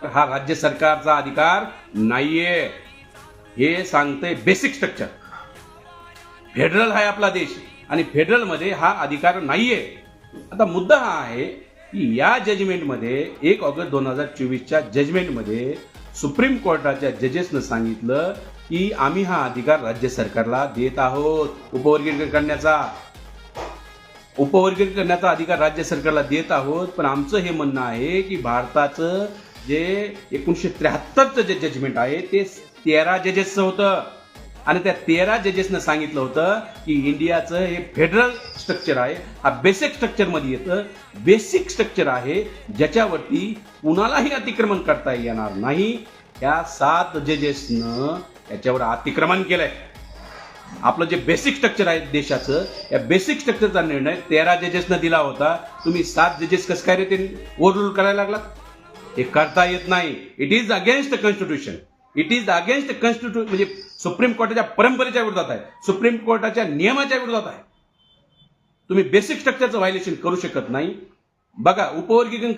हा राज्य सरकारचा अधिकार नाहीये, हे सांगते बेसिक स्ट्रक्चर. फेडरल आहे आपला देश आणि फेडरलमध्ये हा अधिकार नाहीये. आता मुद्दा हा आहे की या जजमेंटमध्ये 1 ऑगस्ट 2024च्या जजमेंटमध्ये सुप्रीम कोर्टाच्या जजेसनं सांगितलं की आम्ही हा अधिकार राज्य सरकारला देत आहोत. उपवर्गीकरणाचा अधिकार राज्य सरकारला देत आहोत. पण आमचं हे म्हणणं आहे की भारताचं जे 1973चं जे जजमेंट आहे ते 13 जजेसचं होतं आणि त्या 13 जजेसनं सांगितलं होतं की इंडियाचं हे फेडरल स्ट्रक्चर आहे, हा बेसिक स्ट्रक्चरमध्ये येतं. बेसिक स्ट्रक्चर आहे ज्याच्यावरती कुणालाही अतिक्रमण करता येणार नाही. या 7 जजेसनं याच्यावर अतिक्रमण केलंय. आपलं जे बेसिक स्ट्रक्चर आहे देशाचं, या बेसिक स्ट्रक्चरचा निर्णय 13 जजेसनं दिला होता. तुम्ही 7 जजेस कसं काय रे ते ओव्हररूल करायला लागलात? हे करता येत नाही. It is against the constitution. It is against constitution, म्हणजे सुप्रीम कोर्टाच्या परंपरेच्या विरोधात आहे, सुप्रीम कोर्टाच्या नियमाच्या विरोधात आहे. तुम्ही बेसिक स्ट्रक्चरचं व्हायलेशन करू शकत नाही. बघा, उपवर्गीकरण